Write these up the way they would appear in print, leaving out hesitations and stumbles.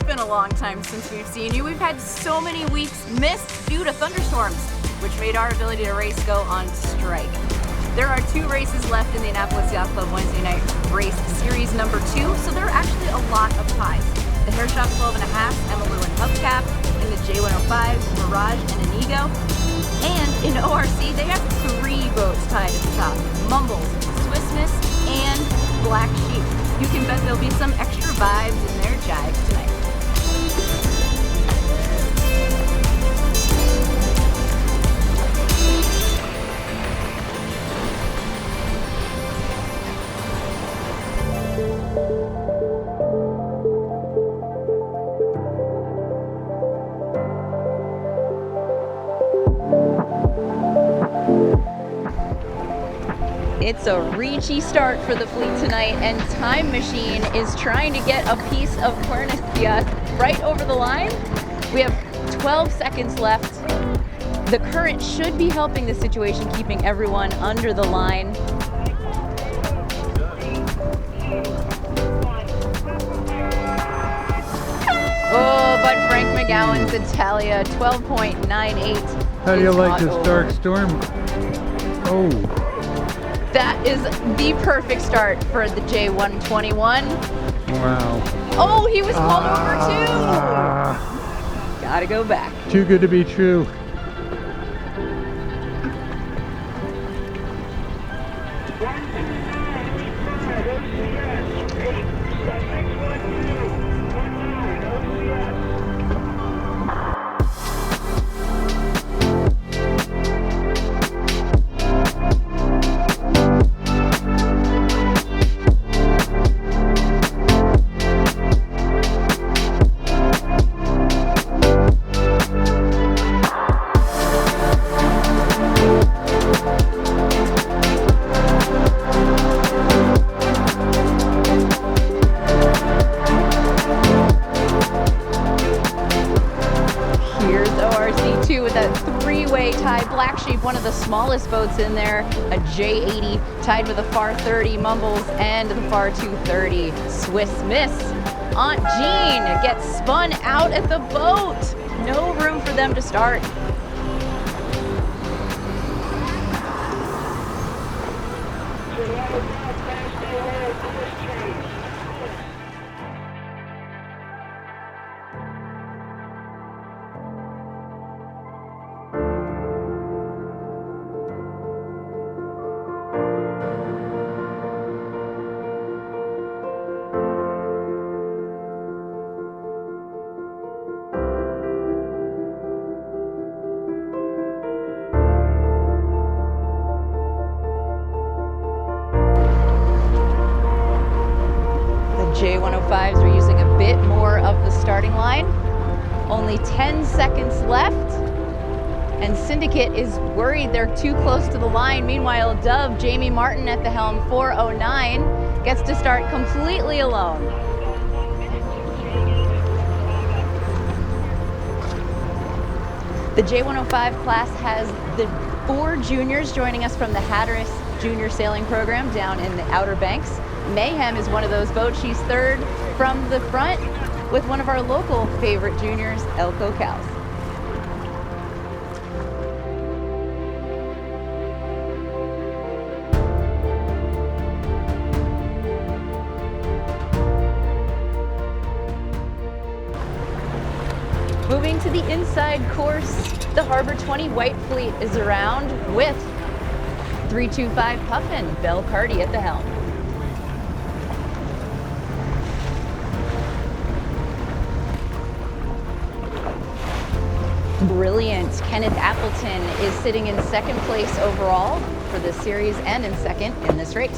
been a long time since we've seen you. We've had so many weeks missed due to thunderstorms, which made our ability to race go on strike. There are 2 races left in the Annapolis Yacht Club Wednesday night race series number 2, so there are actually a lot of ties. The Hairshot 12.5, Emmylou and Hubcap, and the J105s, Mirage and Inigo. And in ORC, they have 3 boats tied at the top: Mumbles, Swiss Miss, and Black Sheep. You can bet there'll be some extra vibes in their jive tonight. It's a reachy start for the fleet tonight, and Time Machine is trying to get a piece of Cornelia right over the line. We have 12 seconds left. The current should be helping the situation, keeping everyone under the line. Oh, but Frank McGowan's Italia, 12.98. How do you like this dark storm? Oh. That is the perfect start for the J121. Wow. Oh, he was called over too. Gotta go back. Too good to be true. With that 3-way tie. Black Sheep, one of the smallest boats in there, a J80 tied with a FAR 30, Mumbles, and the FAR 230. Swiss Miss, Aunt Jean gets spun out at the boat. No room for them to start. J105s are using a bit more of the starting line. Only 10 seconds left, and Syndicate is worried they're too close to the line. Meanwhile, Dove, Jamie Martin at the helm, 409, gets to start completely alone. The J105 class has the 4 juniors joining us from the Hatteras Junior Sailing Program down in the Outer Banks. Mayhem is one of those boats. She's 3rd from the front with one of our local favorite juniors, Elko Cows. Moving to the inside course, the Harbor 20 White Fleet is around with 325 Puffin, Belle Carty at the helm. Brilliant. Kenneth Appleton is sitting in 2nd place overall for this series and in 2nd in this race.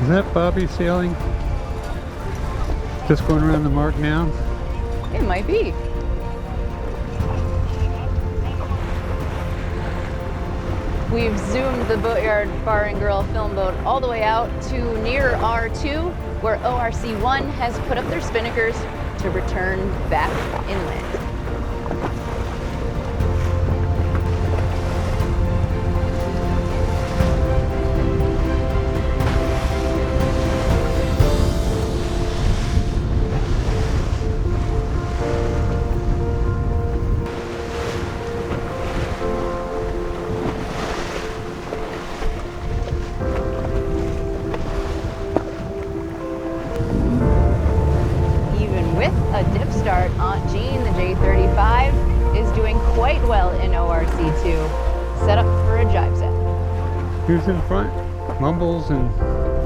Is that Bobby sailing? Just going around the mark now? It might be. We've zoomed the Boatyard Bar and Grill film boat all the way out to near R2, where ORC-1 has put up their spinnakers to return back inland. A dip start, Aunt Jean, the J35, is doing quite well in ORC2. Set up for a jibe set. Who's in front? Mumbles and...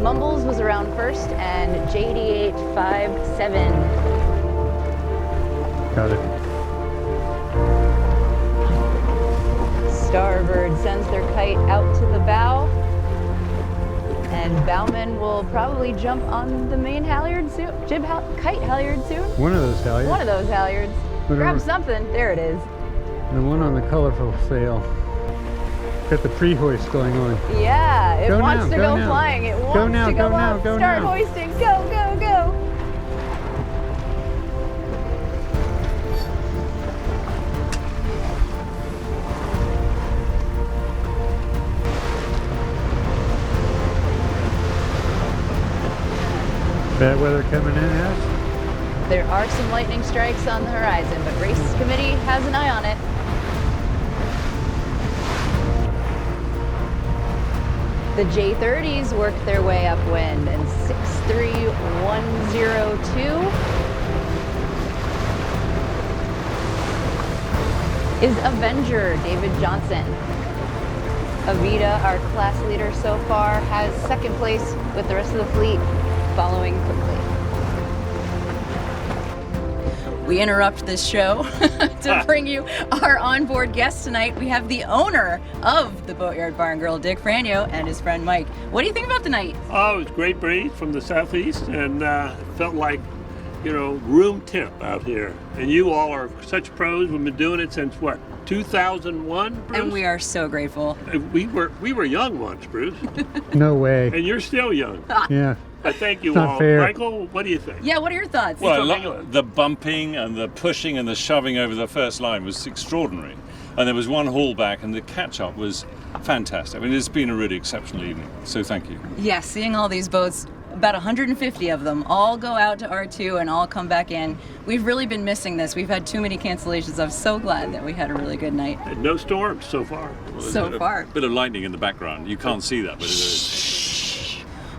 Mumbles was around first, and JD857. Got it. Starbird sends their kite out to the bow. And bowman will probably jump on the main halyard soon. Kite halyard soon. One of those halyards. One of those halyards. Grab something. There it is. The one on the colorful sail. Got the pre-hoist going on. Yeah, it wants to go now. flying. It wants to go up. Start hoisting. Go, go, go. Bad weather coming in, yes? There are some lightning strikes on the horizon, but race committee has an eye on it. The J30s work their way upwind, and 63102 is Avenger David Johnson. Avita, our class leader so far, has second place with the rest of the fleet following quickly. We interrupt this show to bring you our onboard guest tonight. We have the owner of the Boatyard Bar and Grill, Dick Franio, and his friend Mike. What do you think about the night? Oh, it was a great breeze from the southeast, and felt like, you know, room temp out here. And you all are such pros. We've been doing it since what, 2001, Bruce? And we are so grateful. We were young once, Bruce. No way. And you're still young. Yeah. I thank you It's not all. fair. Michael, what do you think? Yeah, what are your thoughts? Well, the bumping and the pushing and the shoving over the first line was extraordinary. And there was one haul back, and the catch-up was fantastic. I mean, it's been a really exceptional evening, so thank you. Yeah, seeing all these boats, about 150 of them, all go out to R2 and all come back in. We've really been missing this. We've had too many cancellations. I'm so glad that we had a really good night. And no storms so far. A bit of lightning in the background. You can't see that, but it is.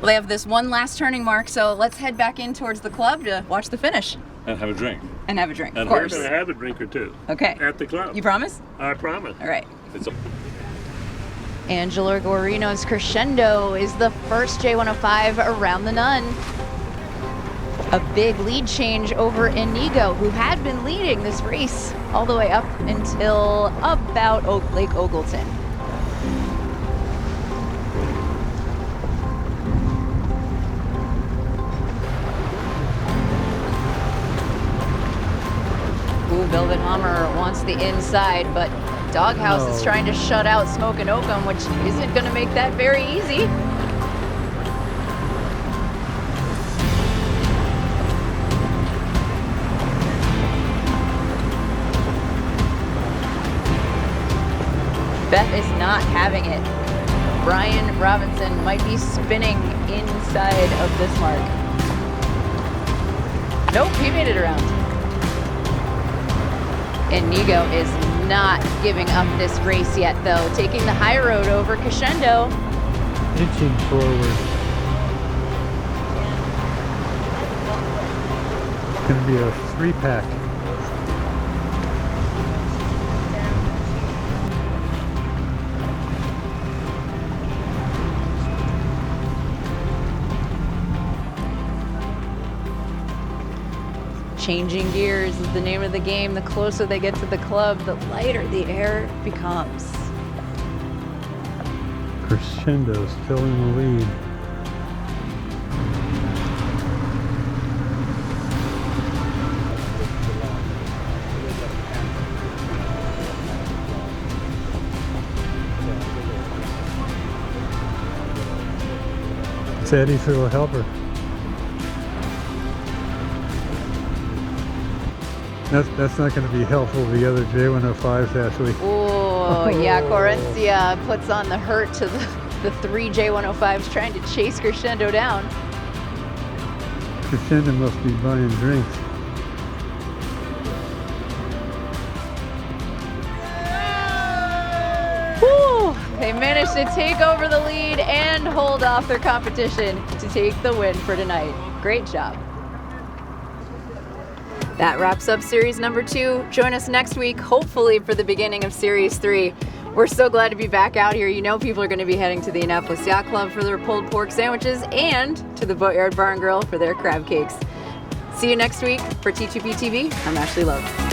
Well, they have this one last turning mark, so let's head back in towards the club to watch the finish. And have a drink. And have a drink, of And course. We're going to have a drink or two. Okay. At the club. You promise? I promise. All right. It's a... Angela Guarino's Crescendo is the first J105 around the Nun. A big lead change over Inigo, who had been leading this race all the way up until about Lake Ogleton. Ooh, Velvet Hammer wants the inside, but Doghouse is trying to shut out Smoke and Oakham, which isn't going to make that very easy. Beth is not having it. Brian Robinson might be spinning inside of this mark. Nope, he made it around. Inigo is not giving up this race yet, though, taking the high road over Crescendo. Inching forward. It's going to be a 3-pack. Changing gears is the name of the game. The closer they get to the club, the lighter the air becomes. Crescendo's still in the lead. That's Eddie's little helper. That's not going to be helpful to the other J105s, Ashley. Oh, yeah, Corencia puts on the hurt to the 3 J105s trying to chase Crescendo down. Crescendo must be buying drinks. Woo! They managed to take over the lead and hold off their competition to take the win for tonight. Great job. That wraps up series number 2. Join us next week, hopefully for the beginning of series 3. We're so glad to be back out here. You know people are going to be heading to the Annapolis Yacht Club for their pulled pork sandwiches and to the Boatyard Barn Grill for their crab cakes. See you next week. For T2B TV, I'm Ashley Love.